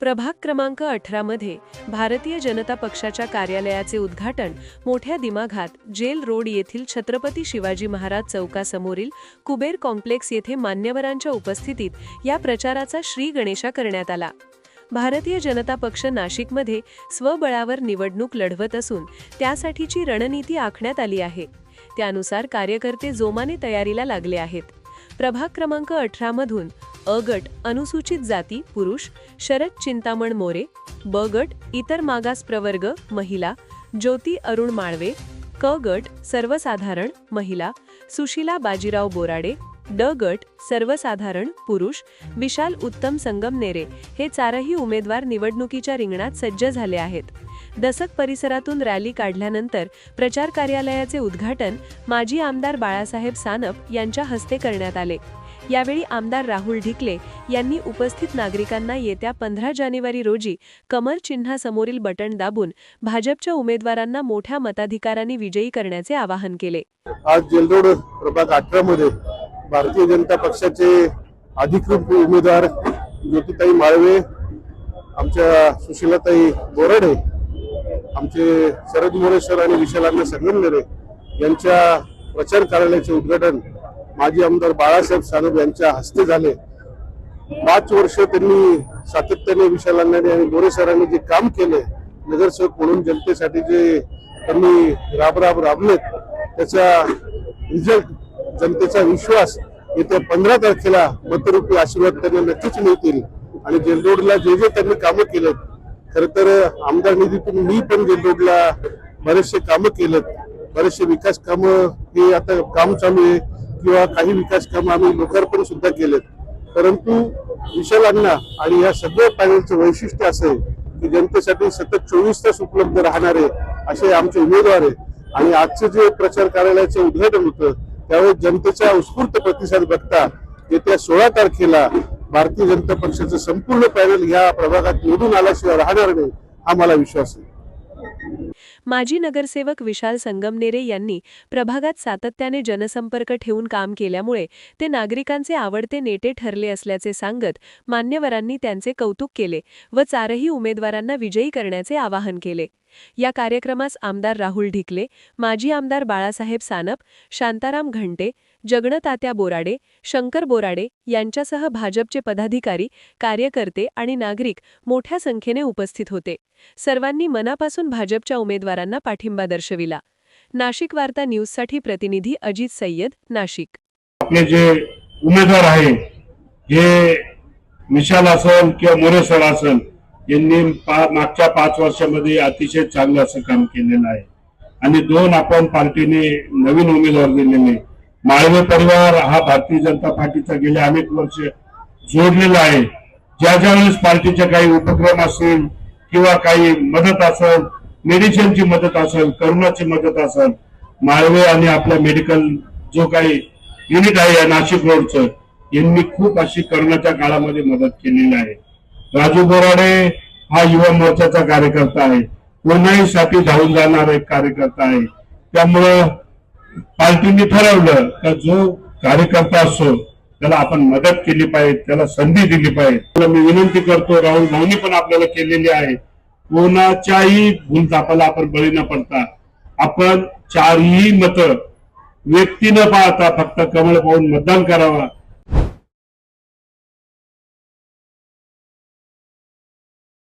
प्रभाग क्रमांक 18 मध्ये भारतीय जनता पक्षाच्या कार्यालयाचे उद्घाटन मोठ्या दिमाखात जेल रोड येथील छत्रपती शिवाजी महाराज चौकासमोरील कुबेर कॉम्प्लेक्स येथे मान्यवरांच्या उपस्थितीत या प्रचाराचा श्री गणेशा करण्यात आला। भारतीय जनता पक्ष नाशिकमध्ये स्वबळावर निवडणूक लढवत असून त्यासाठीची रणनीती आखण्यात आली आहे। त्यानुसार कार्यकर्ते जोमाने तयारीला लागले आहेत। प्रभाग क्रमांक 18 मधून अ गट अनुसूचित जाती पुरुष शरद चिंतामण मोरे, ब गट इतर मागास प्रवर्ग महिला ज्योती अरुण माळवे, क गट सर्वसाधारण महिला सुशीला बाजीराव बोराडे, ड गट सर्वसाधारण पुरुष विशाल उत्तम संगमनेरे हे चारही उमेदवार निवडणुकीच्या रिंगणात सज्ज झाले आहेत। दसक परिसरातून रॅली काढल्यानंतर प्रचार कार्यालयाचे उद्घाटन माजी आमदार बाळासाहेब सानप यांच्या हस्ते करण्यात आले। यावेळी आमदार राहुल ढिकले यांनी उपस्थित नागरिकांना येत्या 15 जानेवारी रोजी कमळ चिन्हासमोरील बटण दाबून भाजपच्या उमेदवारांना मोठ्या मताधिकाराने विजयी करण्याचे आवाहन केले। आज जेलरोड प्रभाग 18 मध्ये भारतीय जनता पक्षाचे अधिकृत उमेदवार ज्योतिताई माळवे, आमच्या सुशीलाताई बोराडे, आमचे शरद मोरे सर आणि विशाल संगमनेरे यांच्या प्रचार कार्यालयाचे उद्घाटन माजी आमदार बाळासाहेब सानप यांच्या हस्ते झाले। 5 वर्ष त्यांनी सातत्याने विशाल आणि मोरे सरांनी जे काम केले, नगरसेवक म्हणून जनतेसाठी जे त्यांनी राबलेत, त्याचा रिझल्ट जनतेचा विश्वास येत्या 15 तारखेला मतरूपी आशीर्वाद त्यांना नक्कीच मिळतील। आणि जेलरोडला जे जे त्यांनी कामं केलेत, खरं तर आमदार निधीतून मी पण जेलरोडला बरेचसे कामं केलेत, बरेचसे विकास कामं हे आता काम चालू आहे किंवा काही विकास कामं आम्ही लोकार्पण सुद्धा केलेत। परंतु विशालांना आणि या सगळ्या पॅनलचं वैशिष्ट्य असं आहे की जनतेसाठी सतत 24 तास उपलब्ध राहणारे असे आमचे उमेदवार आहे। आणि आजचं जे प्रचार कार्यालयाचं उद्घाटन होतं त्यावेळी जनतेचा उत्स्फूर्त प्रतिसाद बघता येत्या 16 तारखेला भारतीय जनता पक्षाचं संपूर्ण पॅनल या प्रभागात निवडून आल्याशिवाय राहणार नाही, हा मला विश्वास आहे। माजी नगरसेवक विशाल संगमनेरे यांनी प्रभागात सातत्याने जनसंपर्क ठेवून काम केल्यामुळे ते नागरिकांचे आवडते नेते ठरले असल्याचे सांगत मान्यवरांनी त्यांचे कौतुक केले व चारही उमेदवारांना विजयी करण्याचे आवाहन केले। या कार्यक्रमास आमदार राहुल ढिकले, माजी आमदार बाळासाहेब सानप, शांताराम घंटे, जगणतात्या बोराडे, शंकर बोराडे यांच्यासह भाजपचे पदाधिकारी, कार्यकर्ते आणि नागरिक मोठ्या संख्येने उपस्थित होते। सर्वांनी मनापासून भाजपच्या उमेदवारांना पाठिंबा दर्शविला। नाशिक वार्ता न्यूजसाठी प्रतिनिधी अजित सय्यद, नाशिक। आपले जे उमेदवार आहे, हे विशाल असेल किंवा मोरे सर असेल, यांनी मागच्या 5 वर्षामध्ये अतिशय चांगलं असं काम केलेलं आहे। आणि 2 आपण पार्टीने नवीन उमेदवार दिलेले। माळवे परिवार हा भारतीय जनता पार्टीचा गेले अनेक वर्ष जोडलेला आहे। ज्या वेळेस पार्टीचे काही उपक्रम असेल किंवा काही मदत असेल, मेडिसिनची मदत असेल, करोनाची मदत असेल, माळवे आणि आपल्या मेडिकल जो काही युनिट आहे नाशिक रोडचं, यांनी खूप अशी करोनाच्या काळामध्ये मदत केलेली आहे। राजू बोराडे हा युवा मोर्चाचा कार्यकर्ता आहे, कोणाही साठी धावून जाणारा एक कार्यकर्ता आहे। त्यामुळं पार्टीने ठरवलं की जो कार्यकर्ता असतो त्याला आपण मदत केली पाहिजे, त्याला संधी दिली पाहिजे। मी विनंती करतो, राहुल भाऊनी पण आपल्याला केलेली आहे, कोणाच्याही भूलथापाला आपण बळी न पडता आपण 4ही मतं व्यक्ती न पाहता फक्त कमळ पाहून मतदान करावा